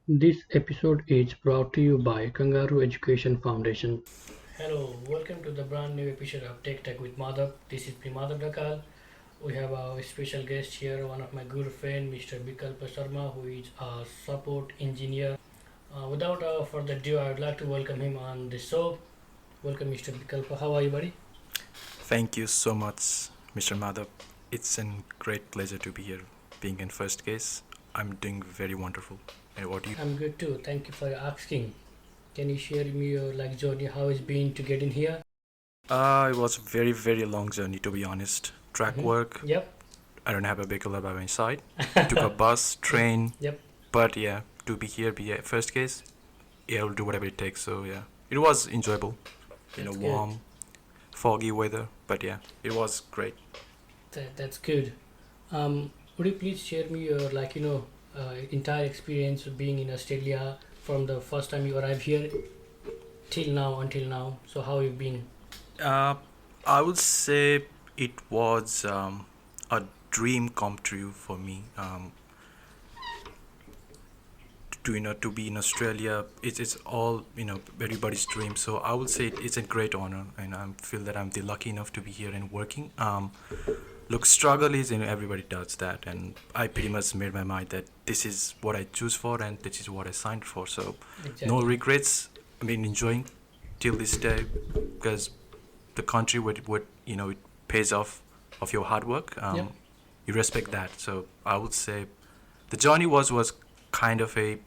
This episode is brought to you by Kangaroo Education Foundation. Hello, welcome to the brand new episode of Tech with Madhab. This is Madhab. We have our special guest here, one of my good friend, Mr. Bikalpa Sharma, who is a support engineer. Without further ado, I would like to welcome him on the show. Welcome, Mr. Bikalpa. How are you, buddy? Thank you so much, Mr. Madhab. It's a great pleasure to be here. Being in first case, I'm doing very wonderful. And what do you? I'm good too. Thank you for asking. Can you share me your journey? How it's been to get in here? It was a very long journey to be honest. Track work. Yep. I don't have a vehicle by my side. Took a bus, train. Yep. But yeah, to be here, be a first case, yeah, I'll do whatever it takes. So yeah, it was enjoyable. That's good. Warm, foggy weather. But yeah, it was great. That's good. Would you please share me your entire experience of being in Australia from the first time you arrived here till now until now? So how you've been? Uh, I would say it was a dream come true for me. To be in Australia, it's all everybody's dream. So I would say it's a great honor, and I feel that I'm the lucky enough to be here and working. Look, struggle is everybody does that, and I pretty much made my mind that this is what I choose for, and this is what I signed for. So no Exactly. regrets. I mean, enjoying till this day because the country would it pays off of your hard work. Yep. You respect that. So I would say the journey was kind of a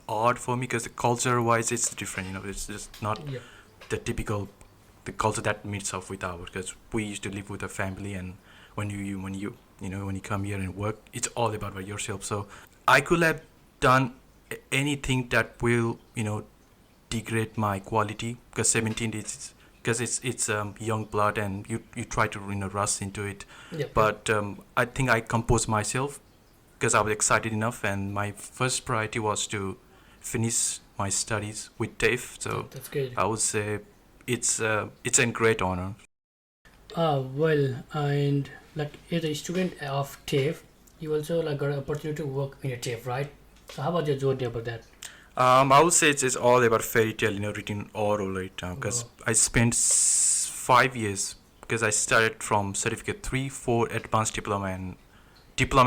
odd for me because the culture wise it's different. It's just not Yep. the typical the culture that meets up with ours because we used to live with a family, and when you come here and work, it's all about by yourself. So I could have done anything that will degrade my quality because 17 is because it's young blood, and you try to rush into it. Yep. But I think I composed myself because I was excited enough, and my first priority was to finish my studies with TAFE. So That's good. I would say it's a great honor. Well, and as a student of TAFE, you also got an opportunity to work in a TAFE, right? So how about your journey about that? I would say it's all about fairy tale, written oral right now because Oh. I spent 5 years because I started from certificate 3, 4, advanced diploma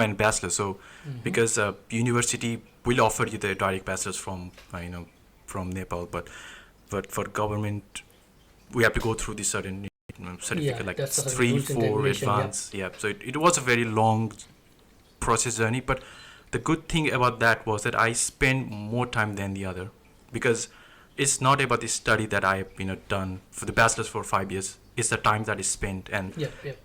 and bachelor. So because university will offer you the direct bachelor's from from Nepal, but for government we have to go through this certain certificate Yeah, like that's the three, rules and four regulation. Yep. advanced. Yeah, so it was a very long process journey, but the good thing about that was that I spent more time than the other because it's not about the study that I done for the bachelor's for 5 years. It's the time that is spent, and Yep. Yep.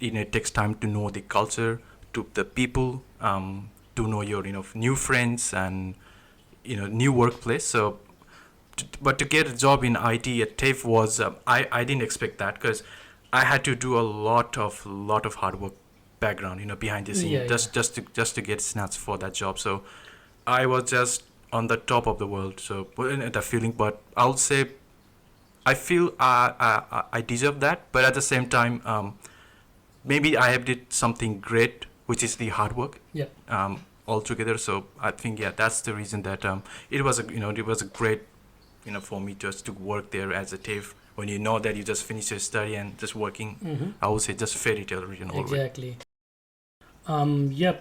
it takes time to know the culture, to the people, to know your new friends and new workplace. So but to get a job in IT at TAFE was I didn't expect that because I had to do a lot of hard work background behind the scene Yeah. Yeah. just to get snatched for that job. So I was just on the top of the world. So the feeling, but I would say I feel I deserve that, but at the same time maybe I have did something great, which is the hard work Yep. altogether. So I think yeah, that's the reason that it was a great for me just to work there as a TAFE when you know that you just finished your study and just working. Mm-hmm. I would say just fairy tale written all right. Exactly. Yep.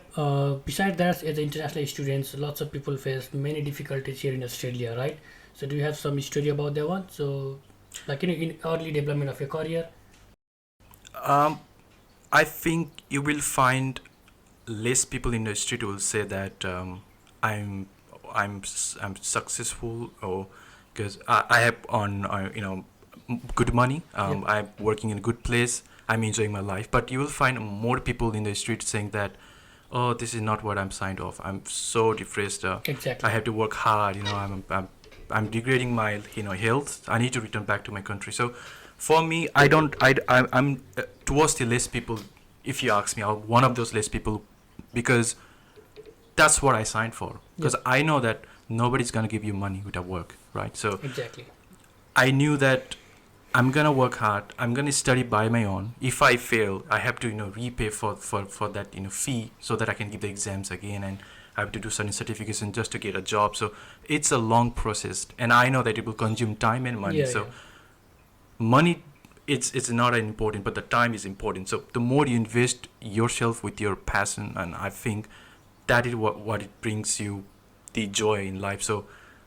Besides that, as international students, lots of people face many difficulties here in Australia, right? So, do you have some story about that one? So, in early development of your career. Um, I think you will find less people in the street will say that I'm I'm successful or because I have on good money. Yep. I'm working in a good place. I'm enjoying my life. But you will find more people in the street saying that, oh, this is not what I'm signed off. I'm so depressed. I Exactly. have to work hard. I'm degrading my health. I need to return back to my country. So for me, I don't I'm towards the less people. If you ask me, I'm one of those less people because that's what I signed for. Because Yep. I know that nobody's gonna give you money without work, right? So Exactly. I knew that I'm gonna work hard. I'm gonna study by my own. If I fail, I have to repay for that fee so that I can give the exams again, and have to do certain certification just to get a job. So it's a long process, and I know that it will consume time and money. Yeah, So yeah. money, it's not important, but the time is important. So the more you invest yourself with your passion, and I think that is what it brings you the joy in life. So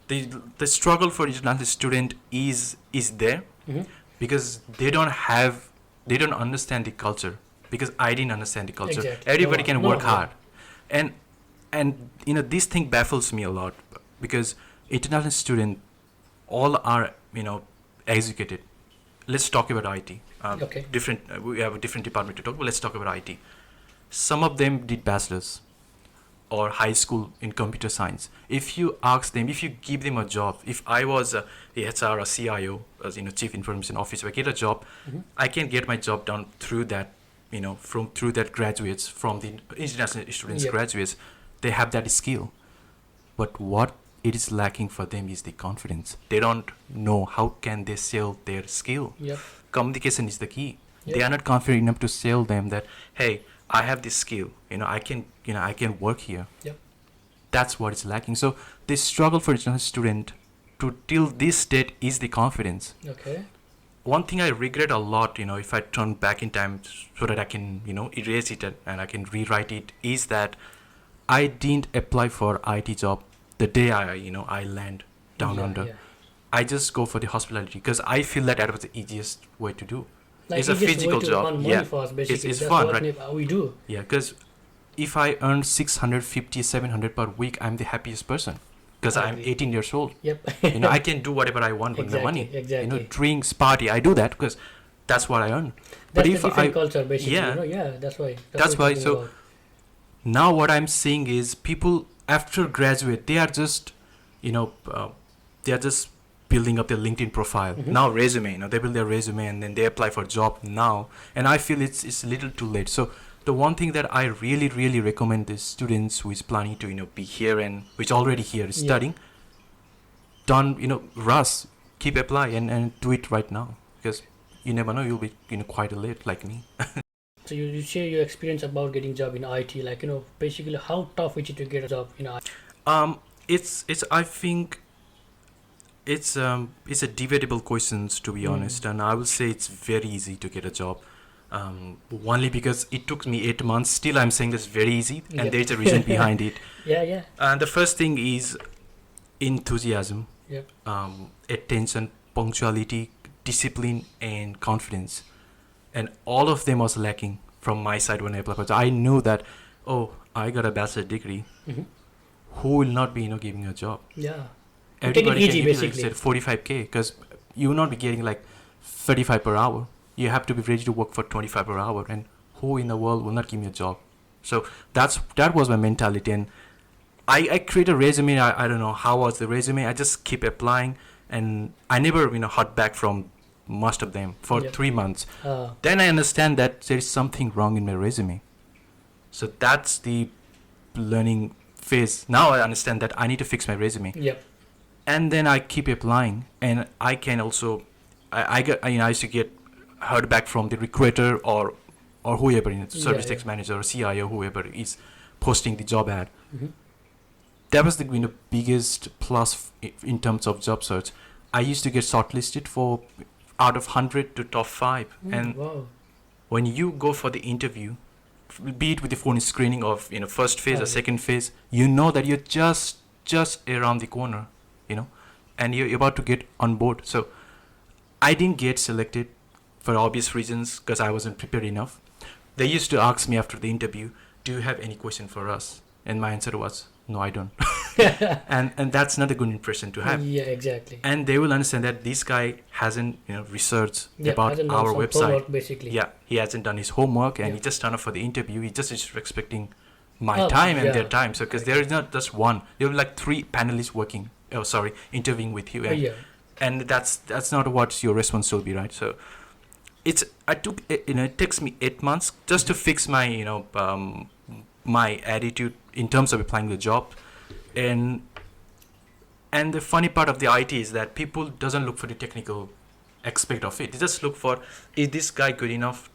the struggle for international student is there, Mm-hmm. because they don't understand the culture, because I didn't understand the culture. Exactly. Everybody No, can no, work yeah. hard, and this thing baffles me a lot, because international student all are educated. Let's talk about IT. Okay. Different. We have a different department to talk, but let's talk about IT. Some of them did bachelor's or high school in computer science. If you ask them, if you give them a job, if I was a HR, a CIO, as chief information officer, I get a job, Mm-hmm. I can get my job done through that, through that graduates, from the international students Yep. graduates, they have that skill. But what it is lacking for them is the confidence. They don't know how can they sell their skill. Yep. Communication is the key. Yep. They are not confident enough to sell them that, hey, I have this skill. I can work here. Yep. That's what is lacking. So the struggle for international student to till this date is the confidence. Okay. One thing I regret a lot, if I turn back in time so that I can, erase it and I can rewrite it, is that I didn't apply for IT job the day I land down Yeah, under. yeah. I just go for the hospitality because I feel that was the easiest way to do. Like It's a easiest way physical to job. earn money Yeah. for us, basically. It's That's fun, what right? we do. Yeah, because if I earn 650, 700 per week, I'm the happiest person because I I'm agree. 18 years old. Yep. I can do whatever I want with the money. Exactly. Drinks, party, I do that because that's what I earn. That's but the if different culture, basically. Yeah. Yeah, that's why. That's what why, we're talking so- about. Now what I'm seeing is people after graduate, they are just, they are just building up their LinkedIn profile. Mhm. Now resume, they build their resume and then they apply for job now. And I feel it's a little too late. So the one thing that I really, really recommend the students who is planning to, be here and which already here is Yeah. studying, don't, rush, keep apply and do it right now. Because you never know, you'll be, quite late like me. So you share your experience about getting job in IT, like basically how tough is it to get a job in IT? It's I think it's a debatable questions, to be honest, and I will say it's very easy to get a job. Only because it took me 8 months. Still, I'm saying it's very easy, and Yep. there's a reason behind it. Yeah, yeah. And the first thing is enthusiasm, Yep. attention, punctuality, discipline, and confidence. And all of them was lacking from my side when I applied. So I knew that, I got a bachelor's degree. Hmm. Who will not be, giving a job? Yeah. You take it Everybody easy, can give you, like, basically. say, 45K, because you will not be getting like 35 per hour. You have to be ready to work for 25 per hour, and who in the world will not give me a job? So that was my mentality, and I create a resume. I don't know how was the resume. I just keep applying, and I never heard back from most of them for Yep. 3 months. Uh, Then I understand that there is something wrong in my resume. So that's the learning phase. Now I understand that I need to fix my resume. yep. And then I keep applying, and I can also I used to get heard back from the recruiter or whoever, service Yeah, desk manager or CIO, whoever is posting the job ad. Hmm. That was the biggest plus in terms of job search. I used to get shortlisted for out of 100 to top 5, and Wow. when you go for the interview, be it with the phone screening of first phase or Okay. second phase, you know that you're just around the corner, and you're about to get on board. So I didn't get selected for obvious reasons because I wasn't prepared enough. They used to ask me after the interview, "Do you have any question for us?" And my answer was, "No, I don't." and that's not a good impression to have. Yeah, exactly. And they will understand that this guy hasn't researched Yeah, about hasn't done our some website. homework, basically. Yeah, he hasn't done his homework, and Yeah. he just turned up for the interview. He just is respecting my Oh, time and yeah. their time. So because there is not just one, there will be like 3 panelists working. Oh, sorry, interviewing with you, Oh, and, yeah. and that's not what your response will be, right? So it takes me 8 months just to fix my my attitude in terms of applying the job, and the funny part of the IT is that people doesn't look for the technical aspect of it. They just look for, is this guy good enough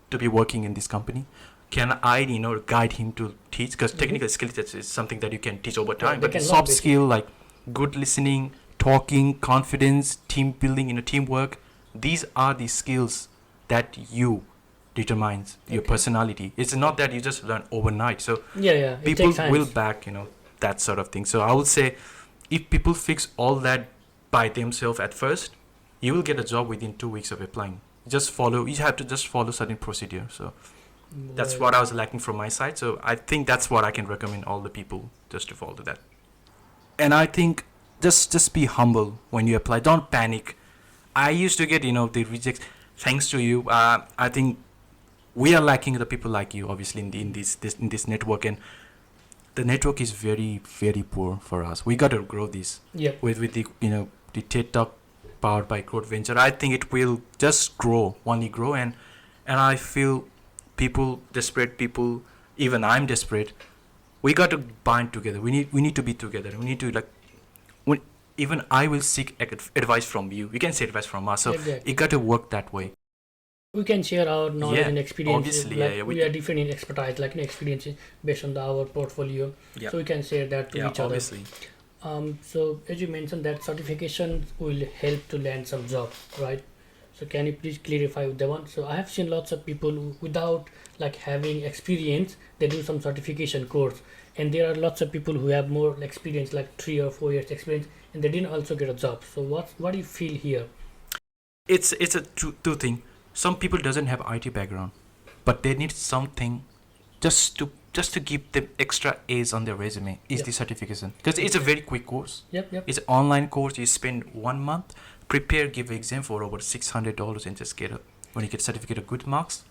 to be working in this company? can I guide him to teach? Because technical skills is something that you can teach over Yeah, time, they but the can learn soft basically. skill like good listening, talking, confidence, team building, teamwork, these are the skills that you determines your Okay. personality. It's not that you just learn overnight. So Yeah, yeah. It people takes will time. back that sort of thing. So I would say if people fix all that by themselves at first, you will get a job within 2 weeks of applying. You have to just follow certain procedure. So that's Well, what I was lacking from my side. So I think that's what I can recommend all the people just to follow that. And I think just be humble when you apply. Don't panic. I used to get the rejects. Thanks to you, I think we are lacking the people like you, obviously in this network, and the network is very very poor for us. We got to grow this yeah. with the the TED Talk powered by Growth Venture. I think it will just grow, only grow, and I feel people, desperate people, even I'm desperate. We got to bind together. We need to be together. We need to when, even I will seek advice from you. You can say advice from us. So Exactly. it got to work that way. We can share our knowledge Yeah, and experiences. obviously, Like yeah, we are different in expertise, like experiences based on our portfolio. yeah, So we can share that to yeah, each other. obviously. So as you mentioned, that certification will help to land some job, right? So can you please clarify with that one? So I have seen lots of people who, without like having experience, they do some certification course, and there are lots of people who have more experience, like 3 or 4 years experience, and they didn't also get a job. So what do you feel here? It's a two thing. Some people doesn't have IT background, but they need something just to give them extra A's on their resume is Yep. the certification, because it's a very quick course. Yep, yep. It's an online course. You spend 1 month, prepare, give exam for over $600, and just get a when you get certificate of good marks,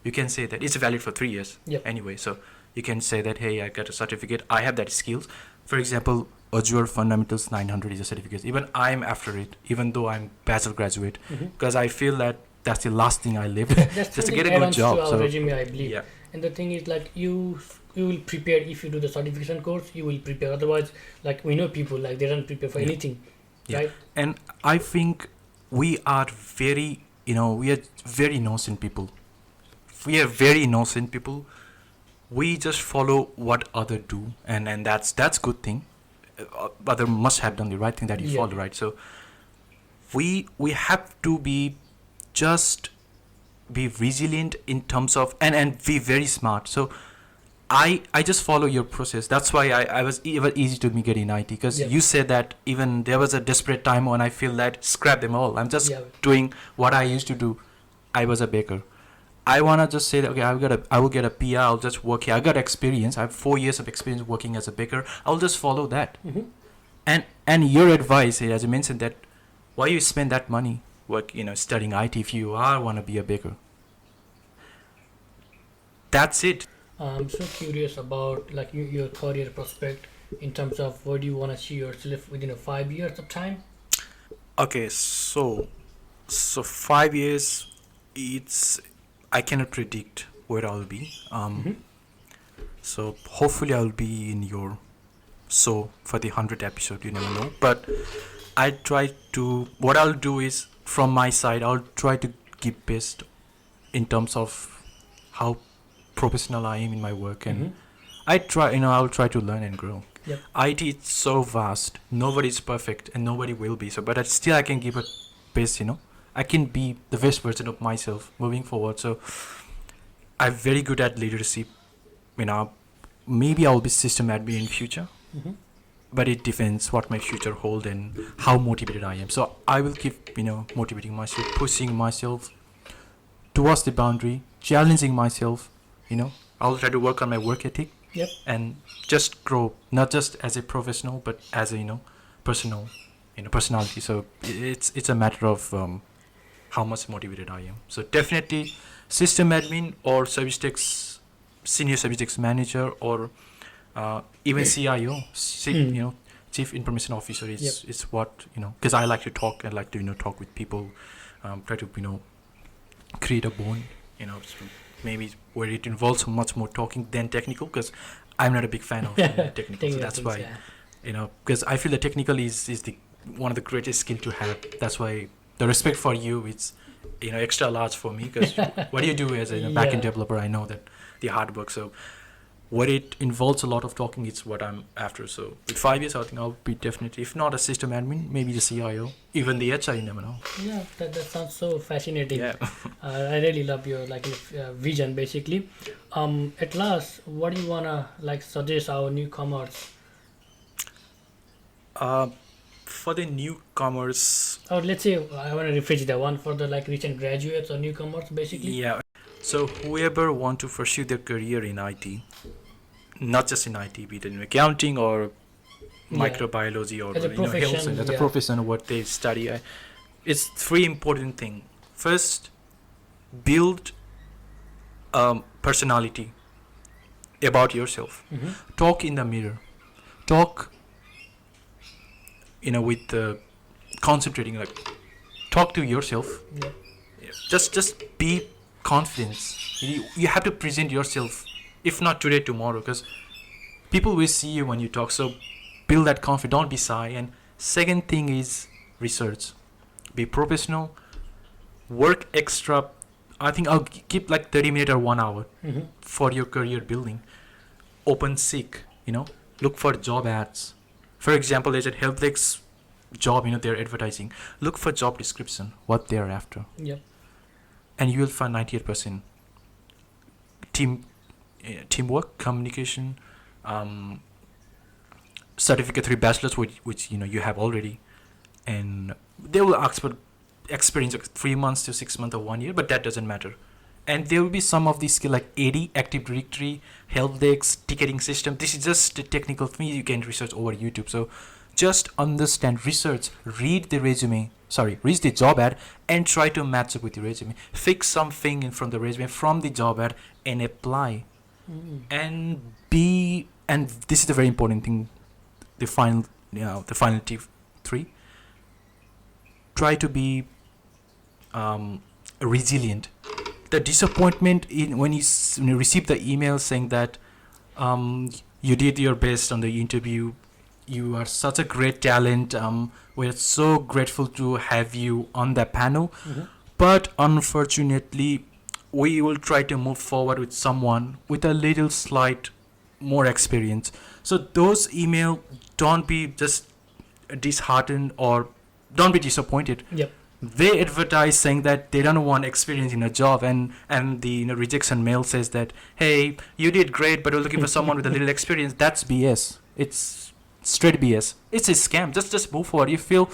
you can say that it's valid for 3 years. Yep. Anyway, so you can say that, hey, I got a certificate. I have that skills. For example, Azure Fundamentals 900 is a certificate. Even I'm after it, even though I'm bachelor graduate, Mm-hmm. because I feel that that's the last thing I live That's just to something get a good add-ons job. to our So resume, I believe. yeah, And the thing is, like you will prepare if you do the certification course. You will prepare. Otherwise, like we know people like they don't prepare for Yeah. anything, Yeah. right? And I think we are we are very innocent people. We are very innocent people. We just follow what other do, and that's good thing. Other must have done the right thing that you Yeah. follow, right? So we have to just be resilient in terms of and be very smart. So I just follow your process. That's why I was easy to me get in IT, because Yeah. you said that even there was a desperate time when I feel that scrap them all. I'm just Yeah. doing what I used to do. I was a baker. I wanna just say that, okay, I will get a PR. I'll just work here. I got experience. I have 4 years of experience working as a baker. I'll just follow that. Mm-hmm. And your advice, as you mentioned, that why you spend that money studying IT if you wanna be a baker. That's it. I'm so curious about like your career prospect in terms of where do you want to see yourself within a 5 years of time? Okay, so 5 years, it's I cannot predict where I'll be. Mm-hmm. So hopefully I'll be in your for the 100th episode. You never know, but I try to. What I'll do is from my side, I'll try to give best in terms of how professional I am in my work, and Mm-hmm. I'll try to learn and grow. Yep. IT is so vast. Nobody's perfect, and nobody will be. So, but still, I can give a best. I can be the best version of myself moving forward. So, I'm very good at leadership. Maybe I'll be system admin in future, Mm-hmm. but it depends what my future hold and how motivated I am. So, I will keep motivating myself, pushing myself towards the boundary, challenging myself. I'll try to work on my work ethic. Yep. And just grow, not just as a professional, but as a personal personality. So it's a matter of how much motivated I am. So definitely system admin or service techs, senior service techs manager, or even CIO, chief information officer is Yep. is what because I like to talk and like to talk with people, try to create a bond, so maybe where it involves much more talking than technical, because I'm not a big fan of technical. So that's why because I feel the technical is the one of the greatest skill to have. That's why the respect for you extra large for me, because what do you do as a backend Yeah. developer? I know that the hard work. So what it involves a lot of talking, it's what I'm after. So with 5 years, I think I'll be definitely, if not a system admin, maybe the CIO, even the HR. You never know. Yeah, that sounds so fascinating. Yeah. I really love your vision basically. At last, what do you wanna suggest our newcomers? uh, for the newcomers, Or let's say I wanna rephrase that one for the recent graduates or newcomers basically. yeah. So whoever want to pursue their career in IT, not just in IT, be it in accounting or Yeah. microbiology or As a health profession, science, as a yeah. profession, what they study, it's three important thing. First, build personality about yourself. Mm-hmm. Talk in the mirror. Talk, with concentrating, like talk to yourself. Yeah. Just be confident. You have to present yourself, if not today, tomorrow, because people will see you when you talk. So build that confidence. Don't be shy. And second thing is research. Be professional. Work extra. I think I'll keep 30 minutes or 1 hour Mm-hmm. for your career building. Open seek. Look for job ads. For example, there's a helpdesk job. They're advertising. Look for job description. What they're after. Yep. And you will find 98% teamwork, communication, certificate 3 bachelor's, which you have already, and they will ask for experience of 3 months to 6 months or 1 year, but that doesn't matter. And there will be some of these skill like AD, Active Directory, help desk, ticketing system. This is just a technical thing you can research over YouTube. So just understand, research, read the job ad and try to match up with your resume. Fix something from the resume, from the job ad, and apply. Mm-hmm. And this is the very important thing, the final tip 3. Try to be resilient. The disappointment when you receive the email saying that you did your best on the interview, you are such a great talent, we're so grateful to have you on the panel, Mm-hmm. but unfortunately we will try to move forward with someone with a little slight more experience. So those email, don't be just disheartened or don't be disappointed. Yep. They advertise saying that they don't want experience in a job, and the rejection mail says that, hey, you did great, but we're looking for someone with a little experience. That's BS. It's straight BS. It's a scam. Just move forward. You feel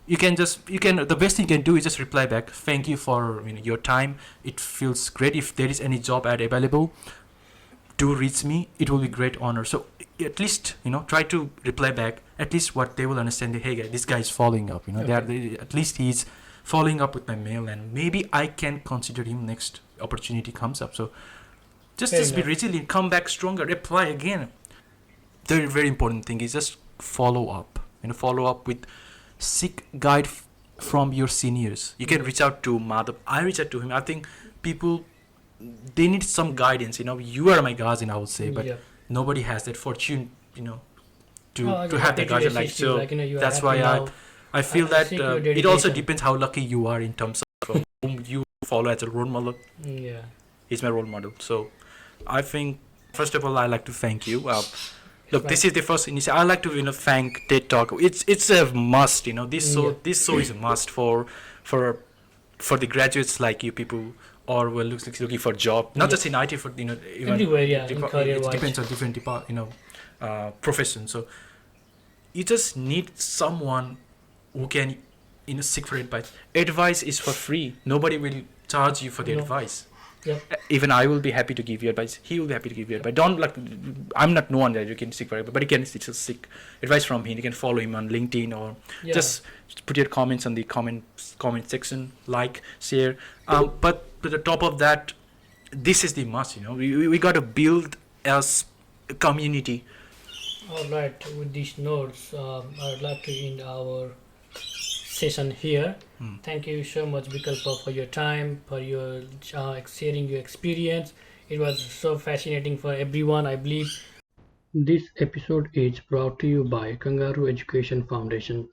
you can the best thing you can do is just reply back, thank you for your time. It feels great. If there is any job ad available, do reach me. It will be great honor. So at least try to reply back. At least what they will understand, hey guy, this guy is following up. At least he's following up with my mail, and maybe I can consider him next opportunity comes up. So just be resilient, come back stronger, apply again. The very important thing is just follow up. Follow up with, seek guide from your seniors. You can reach out to Madhab. I reach out to him. I think people, they need some guidance. You are my guardian, I would say, but Yep. nobody has that fortune, to Oh, to have the guardian. So you are that's happy why now. I feel I that see your it also dedication. depends how lucky you are in terms of whom you follow as a role model. Yeah. He's my role model. So I think, first of all, I like to thank you. Look, this is the first initiative. I like to thank TED Talk. It's a must. This show is a must for the graduates like you people, or we're looking for job, not just in IT, for even Everywhere, yeah, in it career-wise. depends on different professions. So you just need someone who can seek for advice. Advice is for free. Nobody will charge you for the No. advice. Yep. Even I will be happy to give you advice. He will be happy to give you advice. Don't I'm not no one that you can seek for advice, but you can just seek advice from him. You can follow him on LinkedIn, or Yeah. just put your comments on the comment section, share. But to the top of that, this is the must. We got to build as a community. All right. With these notes, I'd like to end our session here. Thank you so much, Bikalpa, for your time, for your sharing your experience. It was so fascinating for everyone, I believe. This episode is brought to you by Kangaroo Education Foundation.